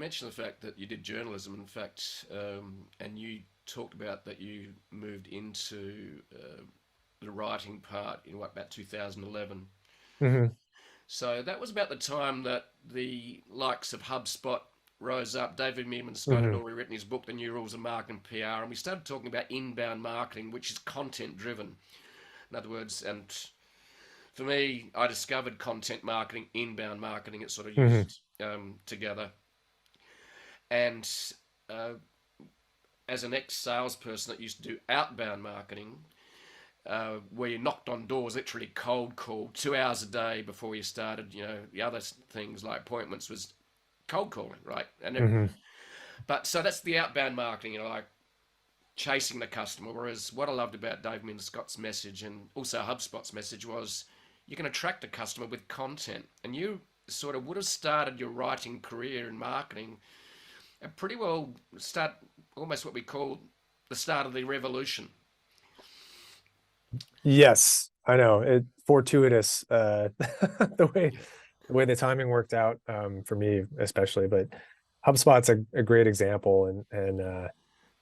mentioned the fact that you did journalism, in fact, and you talked about that you moved into the writing part in about 2011. Hmm. So that was about the time that the likes of HubSpot rose up. David Meerman Scott had Hmm. already written his book, The New Rules of Marketing PR, and we started talking about inbound marketing, which is content driven. In other words, and for me, I discovered content marketing, inbound marketing. It sort of Hmm. used together. And uh, as an ex salesperson that used to do outbound marketing, where you knocked on doors, literally cold call 2 hours a day before you started, the other things like appointments was cold calling, right? Hmm. But so that's the outbound marketing, like chasing the customer. Whereas what I loved about Dave Min Scott's message and also HubSpot's message was you can attract a customer with content. And you sort of would have started your writing career in marketing and pretty well start almost what we call the start of the revolution. Yes, I know it fortuitous, the way the timing worked out, for me especially, but HubSpot's a great example, and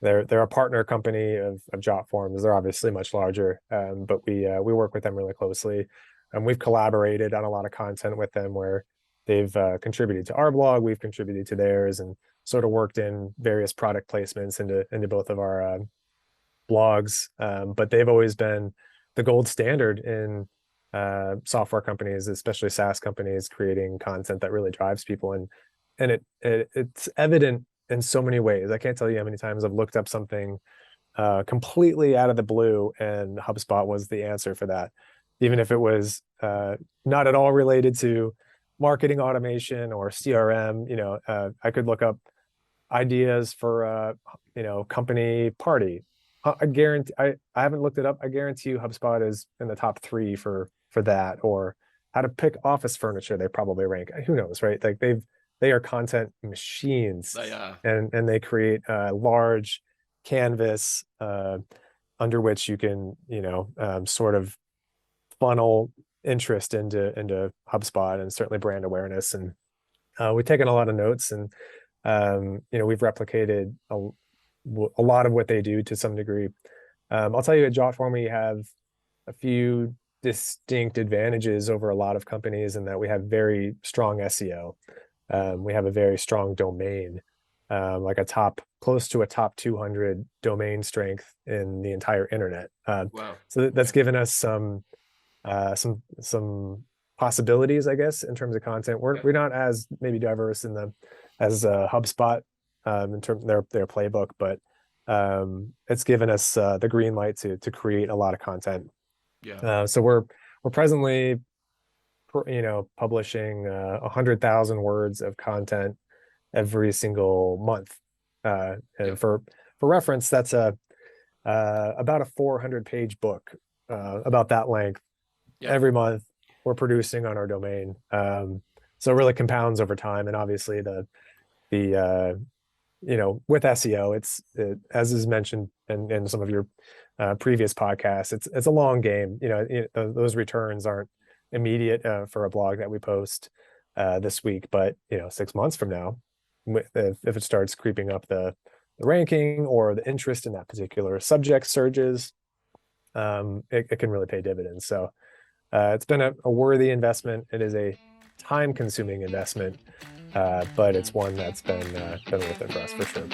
they're a partner company of JotForms. They're obviously much larger, but we work with them really closely, and we've collaborated on a lot of content with them where they've contributed to our blog, we've contributed to theirs, and sort of worked in various product placements into both of our blogs. But they've always been the gold standard in software companies, especially SaaS companies, creating content that really drives people, and it's evident in so many ways. I can't tell you how many times I've looked up something completely out of the blue, and HubSpot was the answer for that, even if it was not at all related to marketing automation or CRM. I could look up ideas for company party. I guarantee I haven't looked it up. I guarantee you HubSpot is in the top three for that, or how to pick office furniture. They probably rank. Who knows, right? Like they are content machines, They are. and they create a large canvas under which you can sort of funnel interest into HubSpot, and certainly brand awareness. And we've taken a lot of notes, and we've replicated a lot of what they do to some degree. I'll tell you, at JotForm, we have a few distinct advantages over a lot of companies in that we have very strong SEO. We have a very strong domain, like close to a top 200 domain strength in the entire internet. Wow. So that's Yeah. given us some possibilities, I guess, in terms of content. We're Yeah. we're not as maybe diverse as HubSpot, in terms of their playbook, but it's given us the green light to create a lot of content. Yeah. So we're presently publishing 100,000 words of content every single month, Yeah. and for reference, that's about a 400-page book, about that length, Yeah. every month we're producing on our domain. So it really compounds over time. And obviously with SEO, as is mentioned in some of your previous podcasts, it's a long game. Those returns aren't immediate for a blog that we post this week, but 6 months from now, if it starts creeping up the ranking or the interest in that particular subject surges, it can really pay dividends. So it's been a worthy investment. It is a time-consuming investment, but it's one that's been worth it for us for sure.